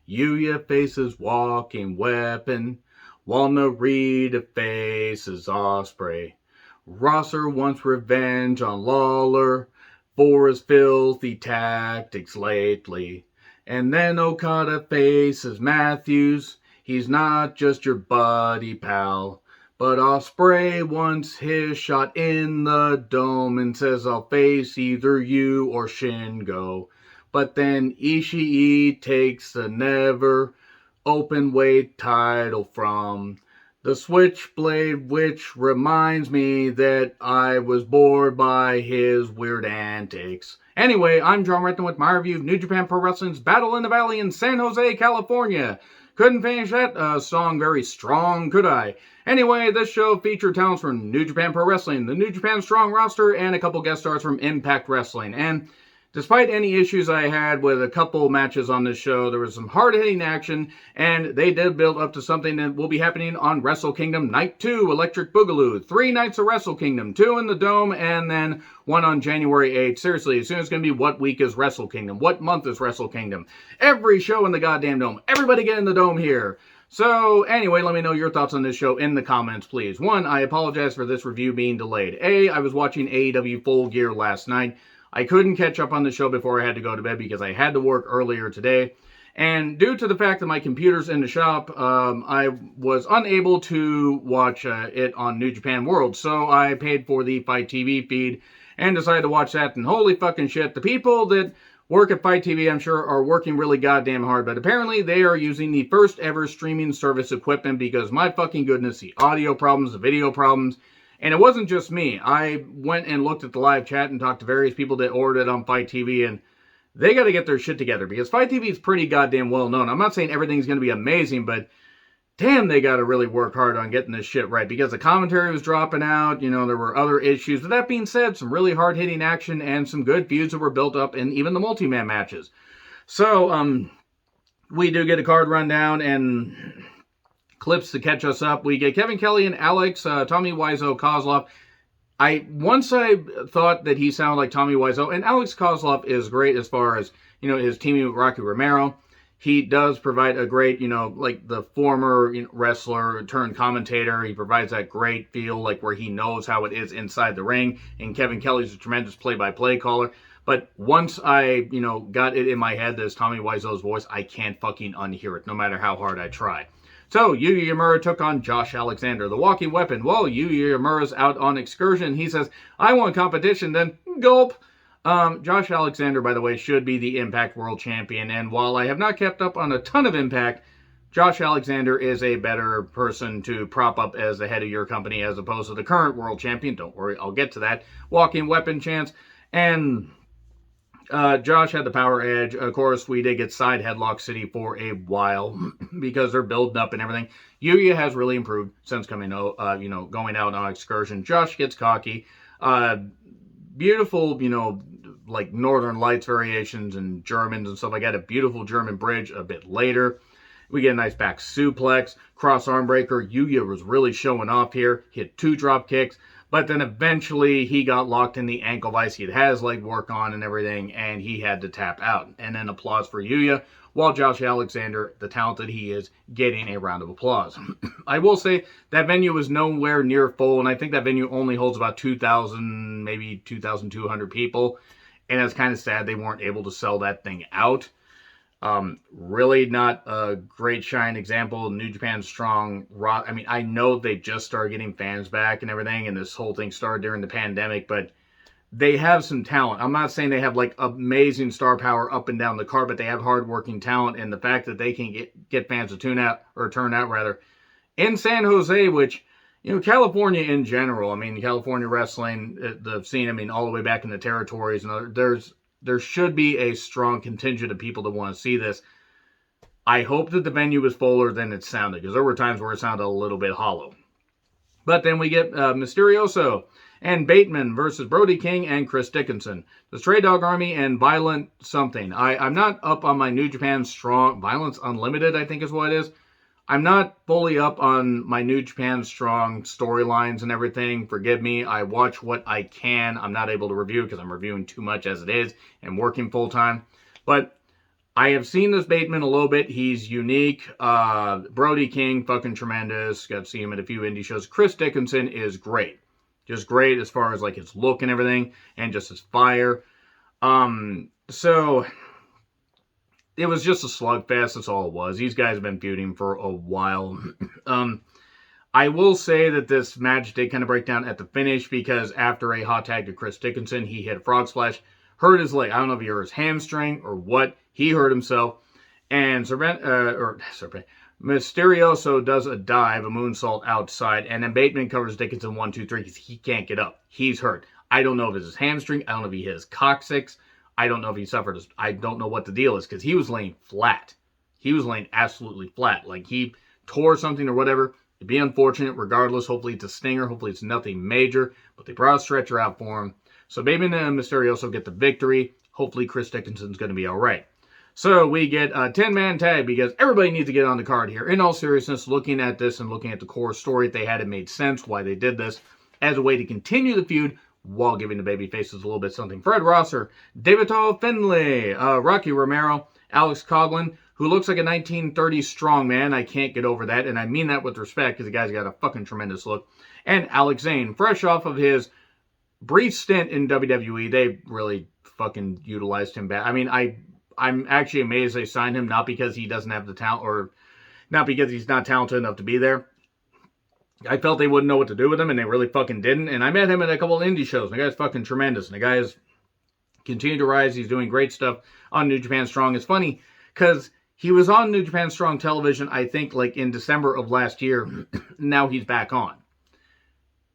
Yuya faces Walking Weapon, while Narita faces Osprey. Rosser wants revenge on Lawler for his filthy tactics lately. And then Okada faces Matthews. He's not just your buddy pal. But Osprey wants his shot in the dome and says, I'll face either you or Shingo. But then Ishii takes the never open weight title from the Switchblade, which reminds me that I was bored by his weird antics. Anyway, I'm John Renton with my review of New Japan Pro Wrestling's Battle in the Valley in San Jose, California. Couldn't finish that song very strong, could I? Anyway, this show featured talents from New Japan Pro Wrestling, the New Japan Strong roster, and a couple guest stars from Impact Wrestling. And despite any issues I had with a couple matches on this show, there was some hard-hitting action, and they did build up to something that will be happening on Wrestle Kingdom Night 2, Electric Boogaloo. 3 nights of Wrestle Kingdom, 2 in the Dome, and then 1 on January 8th. Seriously, as soon as it's going to be what week is Wrestle Kingdom? What month is Wrestle Kingdom? Every show in the goddamn Dome. Everybody get in the Dome here. So, anyway, let me know your thoughts on this show in the comments, please. 1, I apologize for this review being delayed. I was watching AEW Full Gear last night. I couldn't catch up on the show before I had to go to bed because I had to work earlier today. And due to the fact that my computer's in the shop, I was unable to watch it on New Japan World. So I paid for the Fight TV feed and decided to watch that. And holy fucking shit, the people that work at Fight TV, I'm sure, are working really goddamn hard. But apparently they are using the first ever streaming service equipment because my fucking goodness, the audio problems, the video problems. And it wasn't just me. I went and looked at the live chat and talked to various people that ordered it on Fight TV, and they got to get their shit together because Fight TV is pretty goddamn well known. I'm not saying everything's going to be amazing, but damn, they got to really work hard on getting this shit right because the commentary was dropping out. You know, there were other issues. But that being said, some really hard-hitting action and some good feuds that were built up in even the multi-man matches. So, we do get a card rundown and clips to catch us up. We get Kevin Kelly and Alex, Tommy Wiseau, Kozlov. Once I thought that he sounded like Tommy Wiseau, and Alex Kozlov is great as far as, you know, his teaming with Rocky Romero. He does provide a great, you know, like the former wrestler turned commentator. He provides that great feel, like where he knows how it is inside the ring. And Kevin Kelly's a tremendous play-by-play caller. But once I, you know, got it in my head that it's Tommy Wiseau's voice, I can't fucking unhear it, no matter how hard I try. So, Yuya Uemura took on Josh Alexander, the walking weapon. Well, Yuya Uemura's out on excursion. He says, I want competition, then gulp. Josh Alexander, by the way, should be the Impact World Champion. And while I have not kept up on a ton of Impact, Josh Alexander is a better person to prop up as the head of your company as opposed to the current World Champion. Don't worry, I'll get to that. Walking weapon chance. And Josh had the power edge. Of course, we did get side headlock city for a while because they're building up and everything. Yuya has really improved since coming out, going out on excursion. Josh gets cocky. Beautiful, like Northern Lights variations and Germans and stuff like that. A beautiful German bridge a bit later. We get a nice back suplex, cross arm breaker. Yuya was really showing off here. Hit 2 drop kicks. But then eventually he got locked in the ankle vice. He had his leg work on and everything, and he had to tap out. And then applause for Yuya, while Josh Alexander, the talent that he is, getting a round of applause. I will say that venue was nowhere near full, and I think that venue only holds about 2,000, maybe 2,200 people. And it's kind of sad they weren't able to sell that thing out. Really not a great shine example of New Japan Strong Rock. I mean, I know they just started getting fans back and everything, and this whole thing started during the pandemic, but they have some talent. I'm not saying they have like amazing star power up and down the card, but they have hardworking talent, and the fact that they can get fans to turn out in San Jose, which, California in general, I mean, California wrestling, the scene, I mean, all the way back in the territories, and there should be a strong contingent of people that want to see this. I hope that the venue was fuller than it sounded, because there were times where it sounded a little bit hollow. But then we get Mysterioso and Bateman versus Brody King and Chris Dickinson. The Stray Dog Army and Violent something. I'm not up on my New Japan Strong... Violence Unlimited, I think is what it is. I'm not fully up on my New Japan Strong storylines and everything. Forgive me. I watch what I can. I'm not able to review because I'm reviewing too much as it is and working full time. But I have seen this Bateman a little bit. He's unique. Brody King, fucking tremendous. Got to see him at a few indie shows. Chris Dickinson is great. Just great as far as like his look and everything, and just his fire. So it was just a slugfest. That's all it was. These guys have been feuding for a while. I will say that this match did kind of break down at the finish because after a hot tag to Chris Dickinson, he hit a frog splash, hurt his leg. I don't know if he hurt his hamstring or what. He hurt himself. And Mysterioso does a dive, a moonsault outside, and then Bateman covers Dickinson 1, 2, 3 because he can't get up. He's hurt. I don't know if it's his hamstring. I don't know if he hit his coccyx. I don't know if he suffered. I don't know what the deal is because he was laying flat. He was laying absolutely flat. Like he tore something or whatever. It'd be unfortunate regardless. Hopefully it's a stinger. Hopefully it's nothing major. But they brought a stretcher out for him. So Bateman and Mysterioso get the victory. Hopefully Chris Dickinson's going to be all right. So we get a 10-man tag because everybody needs to get on the card here. In all seriousness, looking at this and looking at the core story, they had it made sense why they did this as a way to continue the feud while giving the baby faces a little bit something. Fred Rosser, Davido Finlay, Rocky Romero, Alex Coughlin, who looks like a 1930s strongman. I can't get over that, and I mean that with respect because the guy's got a fucking tremendous look. And Alex Zane, fresh off of his brief stint in WWE, they really fucking utilized him bad. I mean, I'm actually amazed they signed him, not because he doesn't have the talent, or not because he's not talented enough to be there. I felt they wouldn't know what to do with him, and they really fucking didn't. And I met him at a couple of indie shows, and the guy's fucking tremendous. And the guy has continued to rise. He's doing great stuff on New Japan Strong. It's funny, because he was on New Japan Strong television, I think, like in December of last year. Now he's back on.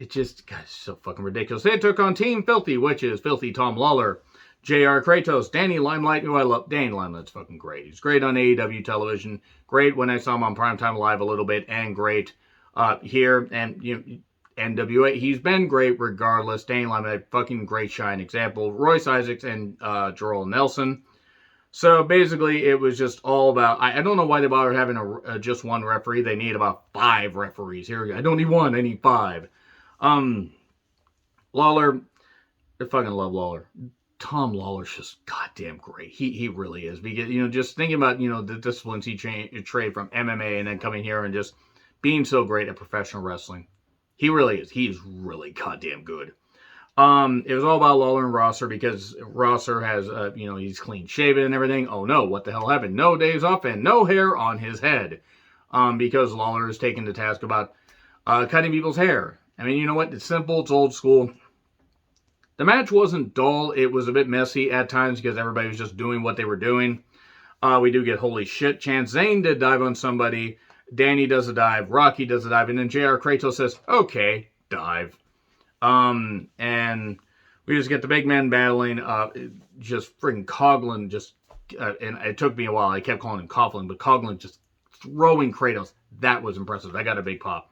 It just, God, it's so fucking ridiculous. They took on Team Filthy, which is Filthy Tom Lawler, J.R. Kratos, Danny Limelight, who I love. Danny Limelight's fucking great. He's great on AEW television. Great when I saw him on Primetime Live a little bit. And great here. And, you know, NWA. He's been great regardless. Danny Limelight, fucking great shine example. Royce Isaacs and Jarrell Nelson. So basically, it was just all about... I don't know why they bothered having just one referee. They need about 5 referees. Here, I don't need 1. I need 5. Lawler, I fucking love Lawler. Tom Lawler's just goddamn great. He really is. Because, you know, just thinking about, you know, the disciplines he trained from MMA and then coming here and just being so great at professional wrestling. He really is. He's really goddamn good. It was all about Lawler and Rosser because Rosser has, you know, he's clean shaven and everything. Oh no, what the hell happened? No days off and no hair on his head. Because Lawler is taken to task about cutting people's hair. I mean, you know what? It's simple. It's old school. The match wasn't dull. It was a bit messy at times because everybody was just doing what they were doing. We do get holy shit chance. Zane did dive on somebody. Danny does a dive. Rocky does a dive. And then J.R. Kratos says, okay, dive. And we just get the big men battling. Just freaking Coughlin just... and it took me a while. I kept calling him Coughlin. But Coughlin just throwing Kratos. That was impressive. I got a big pop.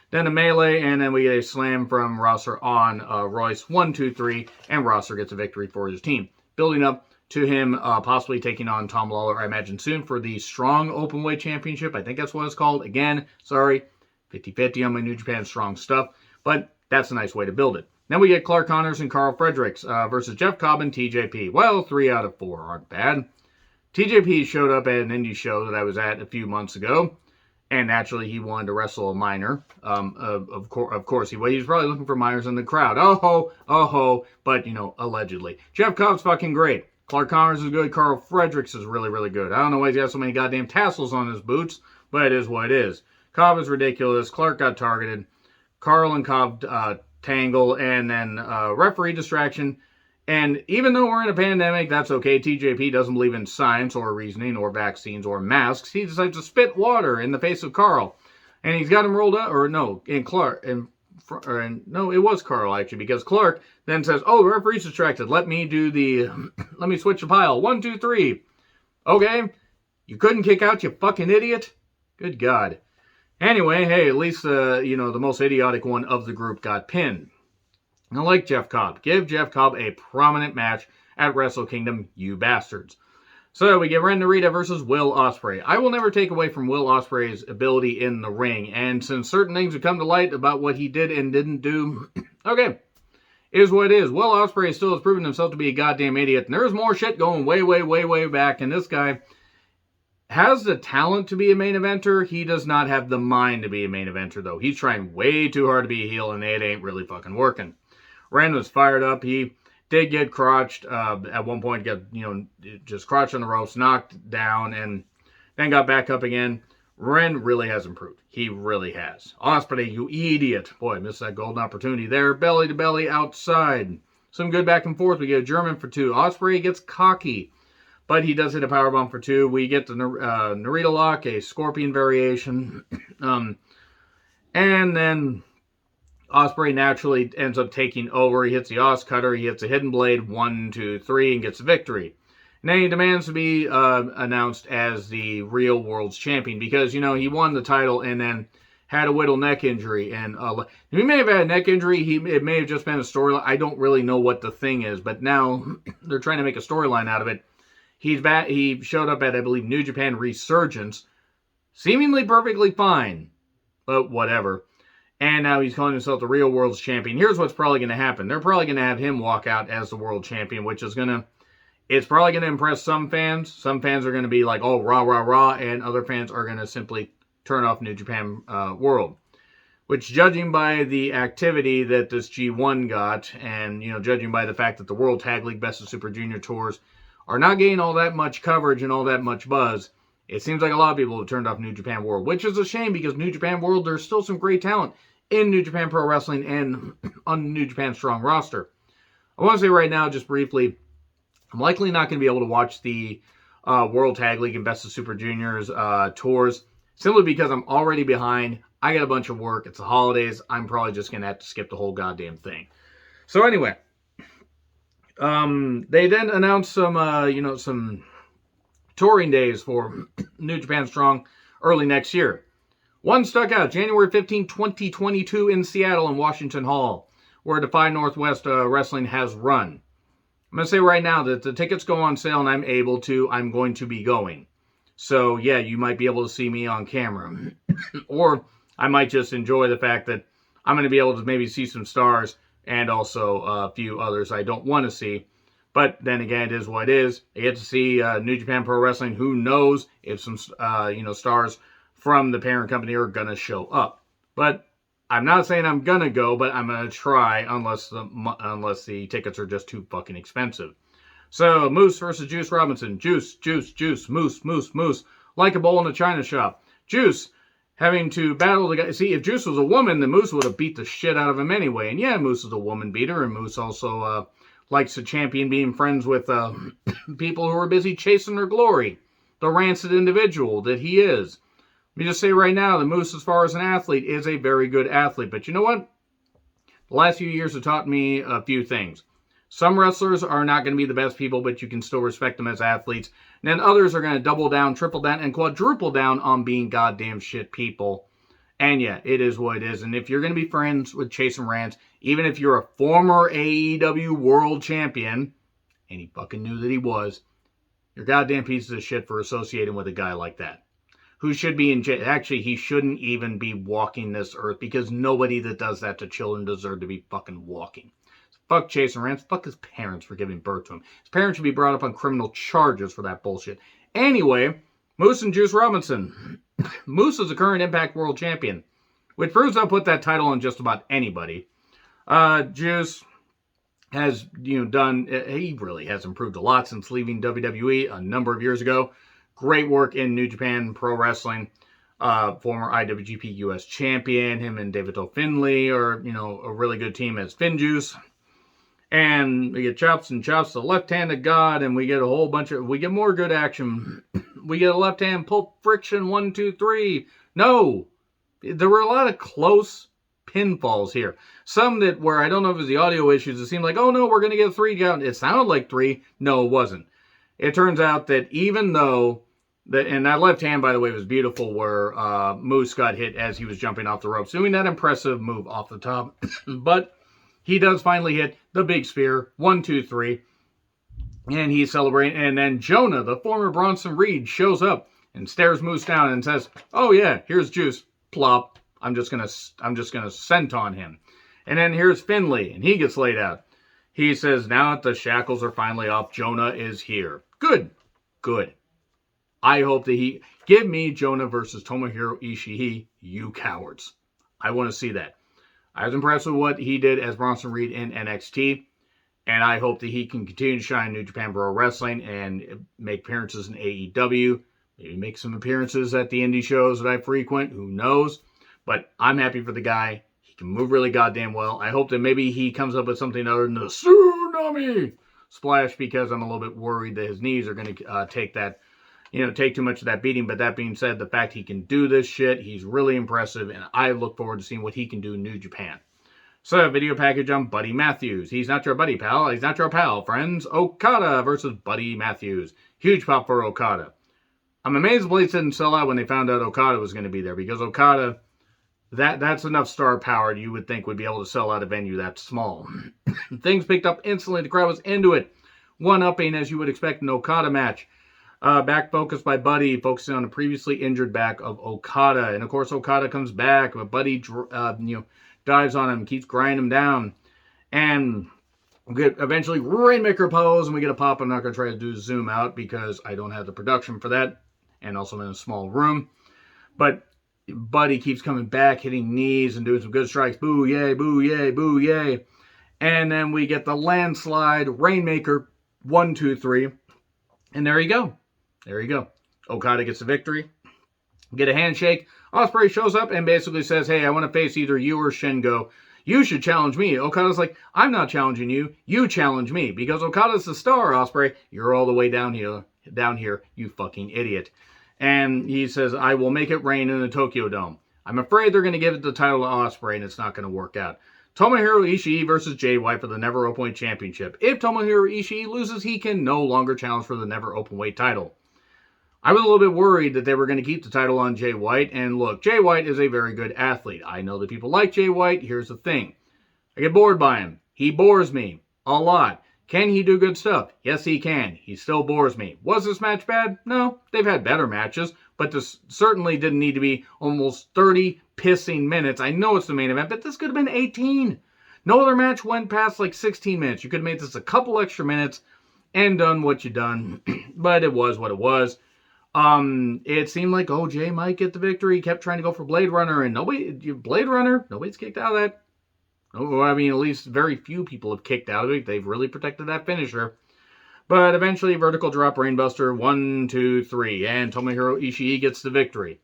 Then a melee, and then we get a slam from Rosser on Royce. 1, 2, 3, and Rosser gets a victory for his team. Building up to him possibly taking on Tom Lawler, I imagine, soon for the Strong Openweight Championship. I think that's what it's called. Again, sorry, 50-50 on my New Japan Strong stuff, but that's a nice way to build it. Then we get Clark Connors and Carl Fredericks versus Jeff Cobb and TJP. Well, 3 out of 4 aren't bad. TJP showed up at an indie show that I was at a few months ago. And naturally, he wanted to wrestle a minor. Of course, he was probably looking for minors in the crowd. Oh ho. But, you know, allegedly. Jeff Cobb's fucking great. Clark Connors is good. Carl Fredericks is really, really good. I don't know why he's got so many goddamn tassels on his boots, but it is what it is. Cobb is ridiculous. Clark got targeted. Carl and Cobb tangle, and then referee distraction. And even though we're in a pandemic, that's okay. TJP doesn't believe in science or reasoning or vaccines or masks. He decides to spit water in the face of Carl. And he's got him rolled up, or no, in Clark. No, it was Carl, actually, because Clark then says, oh, the referee's distracted. Let me switch the pile. 1, 2, 3. Okay. You couldn't kick out, you fucking idiot. Good God. Anyway, hey, at least, you know, the most idiotic one of the group got pinned. I like Jeff Cobb. Give Jeff Cobb a prominent match at Wrestle Kingdom, you bastards. So we get Randorita versus Will Osprey. I will never take away from Will Osprey's ability in the ring. And since certain things have come to light about what he did and didn't do, okay, is what it is. Will Osprey still has proven himself to be a goddamn idiot. And there's more shit going way, way, way, way back. And this guy has the talent to be a main eventer. He does not have the mind to be a main eventer, though. He's trying way too hard to be a heel, and it ain't really fucking working. Rand was fired up. He did get crotched at one point, got, just crotched on the ropes, knocked down, and then got back up again. Ren really has improved. He really has. Osprey, you idiot. Boy, I missed that golden opportunity there. Belly to belly outside. Some good back and forth. We get a German for 2. Osprey gets cocky, but he does hit a powerbomb for 2. We get the Narita lock, a scorpion variation. And then Osprey naturally ends up taking over. He hits the Os Cutter. He hits a Hidden Blade, 1, 2, 3, and gets a victory. And then he demands to be announced as the real world's champion because, he won the title and then had a whittle neck injury. And he may have had a neck injury. It may have just been a storyline. I don't really know what the thing is, but now they're trying to make a storyline out of it. He's back. He showed up at, I believe, New Japan Resurgence, seemingly perfectly fine, but whatever. And now he's calling himself the real world's champion. Here's what's probably going to happen. They're probably going to have him walk out as the world champion, which is it's probably going to impress some fans. Some fans are going to be like, oh, rah, rah, rah, and other fans are going to simply turn off New Japan World. Which, judging by the activity that this G1 got, and, judging by the fact that the World Tag League Best of Super Junior tours are not getting all that much coverage and all that much buzz, it seems like a lot of people have turned off New Japan World, which is a shame because New Japan World, there's still some great talent in New Japan Pro Wrestling and on New Japan Strong roster. I want to say right now, just briefly, I'm likely not going to be able to watch the World Tag League and Best of Super Juniors tours, simply because I'm already behind. I got a bunch of work. It's the holidays. I'm probably just going to have to skip the whole goddamn thing. So anyway, they then announced some touring days for New Japan Strong early next year. One stuck out, January 15, 2022 in Seattle and Washington Hall, where Defy Northwest Wrestling has run. I'm going to say right now that the tickets go on sale and I'm going to be going. So, yeah, you might be able to see me on camera. Or I might just enjoy the fact that I'm going to be able to maybe see some stars and also a few others I don't want to see. But then again, it is what it is. I get to see New Japan Pro Wrestling. Who knows if some, stars from the parent company are going to show up. But I'm not saying I'm going to go, but I'm going to try unless the tickets are just too fucking expensive. So, Moose versus Juice Robinson. Juice, Moose. Like a bowl in a china shop. Juice having to battle the guy. See, if Juice was a woman, then Moose would have beat the shit out of him anyway. And yeah, Moose is a woman beater, and Moose also likes to champion being friends with people who are busy chasing their glory. The rancid individual that he is. Let me just say right now, the Moose, as far as an athlete, is a very good athlete. But you know what? The last few years have taught me a few things. Some wrestlers are not going to be the best people, but you can still respect them as athletes. And then others are going to double down, triple down, and quadruple down on being goddamn shit people. And yeah, it is what it is. And if you're going to be friends with Chase and Rance, even if you're a former AEW world champion, and he fucking knew that he was, you're goddamn pieces of shit for associating with a guy like that. Who should be in jail. Actually, he shouldn't even be walking this earth because nobody that does that to children deserve to be fucking walking. So fuck Chase and Rance. Fuck his parents for giving birth to him. His parents should be brought up on criminal charges for that bullshit. Anyway, Moose and Juice Robinson. Moose is the current Impact World Champion, which proves I'll put that title on just about anybody. Juice has done. He really has improved a lot since leaving WWE a number of years ago. Great work in New Japan Pro Wrestling. Former IWGP US Champion. Him and David Finlay are, a really good team as Finjuice. And we get Chops and Chops, the left-handed god, and we get a whole bunch of, we get more good action. We get a left-hand Pulp Friction, 1, 2, 3. No! There were a lot of close pinfalls here. Some that where I don't know if it was the audio issues, it seemed like, oh no, we're going to get a 3 count. It sounded like 3. No, it wasn't. It turns out that even though, and that left hand, by the way, was beautiful, where Moose got hit as he was jumping off the ropes, doing that impressive move off the top. But he does finally hit the big spear, 1, 2, 3. And he's celebrating. And then Jonah, the former Bronson Reed, shows up and stares Moose down and says, oh yeah, here's Juice. Plop. I'm just gonna senton him. And then here's Finlay, and he gets laid out. He says, now that the shackles are finally off, Jonah is here. Good. Good. I hope that give me Jonah versus Tomohiro Ishii, you cowards. I want to see that. I was impressed with what he did as Bronson Reed in NXT, and I hope that he can continue to shine in New Japan Pro Wrestling and make appearances in AEW. Maybe make some appearances at the indie shows that I frequent. Who knows? But I'm happy for the guy. He can move really goddamn well. I hope that maybe he comes up with something other than the tsunami splash, because I'm a little bit worried that his knees are going to take too much of that beating. But that being said, the fact he can do this shit, he's really impressive, and I look forward to seeing what he can do in New Japan. So, video package on Buddy Matthews. He's not your buddy, pal. He's not your pal, friends. Okada versus Buddy Matthews. Huge pop for Okada. I'm amazed the Blades didn't sell out when they found out Okada was going to be there, because Okada, that's enough star power you would think would be able to sell out a venue that small. Things picked up instantly. The crowd was into it. One-upping, as you would expect, an Okada match. Back focused by Buddy, focusing on the previously injured back of Okada. And, of course, Okada comes back, but Buddy, dives on him, keeps grinding him down. And we get eventually Rainmaker pose, and we get a pop. I'm not going to try to do zoom out because I don't have the production for that. And also I'm in a small room. But Buddy keeps coming back, hitting knees and doing some good strikes. Boo, yay, boo, yay, boo, yay. And then we get the landslide Rainmaker 1, 2, 3. And there you go. There you go. Okada gets the victory. Get a handshake. Osprey shows up and basically says, hey, I want to face either you or Shingo. You should challenge me. Okada's like, I'm not challenging you. You challenge me. Because Okada's the star, Osprey. You're all the way down here, you fucking idiot. And he says, I will make it rain in the Tokyo Dome. I'm afraid they're going to give it the title to Osprey, and it's not going to work out. Tomohiro Ishii versus Jay White for the Never Openweight Championship. If Tomohiro Ishii loses, he can no longer challenge for the Never Openweight title. I was a little bit worried that they were going to keep the title on Jay White. And look, Jay White is a very good athlete. I know that people like Jay White. Here's the thing. I get bored by him. He bores me a lot. Can he do good stuff? Yes, he can. He still bores me. Was this match bad? No. They've had better matches. But this certainly didn't need to be almost 30 pissing minutes. I know it's the main event, but this could have been 18. No other match went past like 16 minutes. You could have made this a couple extra minutes and done what you done. But it was what it was. It seemed like, Jay might get the victory. He kept trying to go for Blade Runner, and nobody's kicked out of that. No, I mean, at least very few people have kicked out of it. They've really protected that finisher. But eventually, vertical drop Rainbuster, 1, 2, 3, and Tomohiro Ishii gets the victory.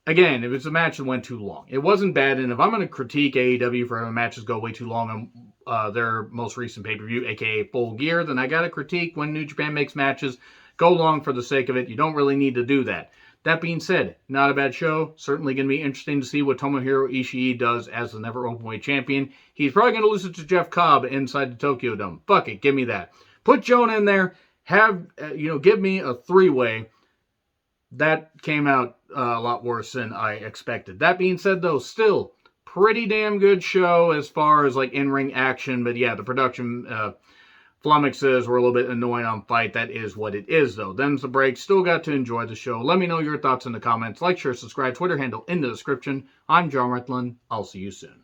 Again, it was a match that went too long. It wasn't bad, and if I'm going to critique AEW for having matches go way too long on their most recent pay-per-view, aka Full Gear, then I got to critique when New Japan makes matches go long for the sake of it. You don't really need to do that. That being said, not a bad show. Certainly going to be interesting to see what Tomohiro Ishii does as the Never Openweight Champion. He's probably going to lose it to Jeff Cobb inside the Tokyo Dome. Fuck it, give me that. Put Jonah in there. Give me a 3-way. That came out a lot worse than I expected. That being said, though, still pretty damn good show as far as like in-ring action. But yeah, the production flummoxes were a little bit annoying on Fight. That is what it is, though. Them's the break. Still got to enjoy the show. Let me know your thoughts in the comments. Like, share, subscribe. Twitter handle in the description. I'm John Retlin. I'll see you soon.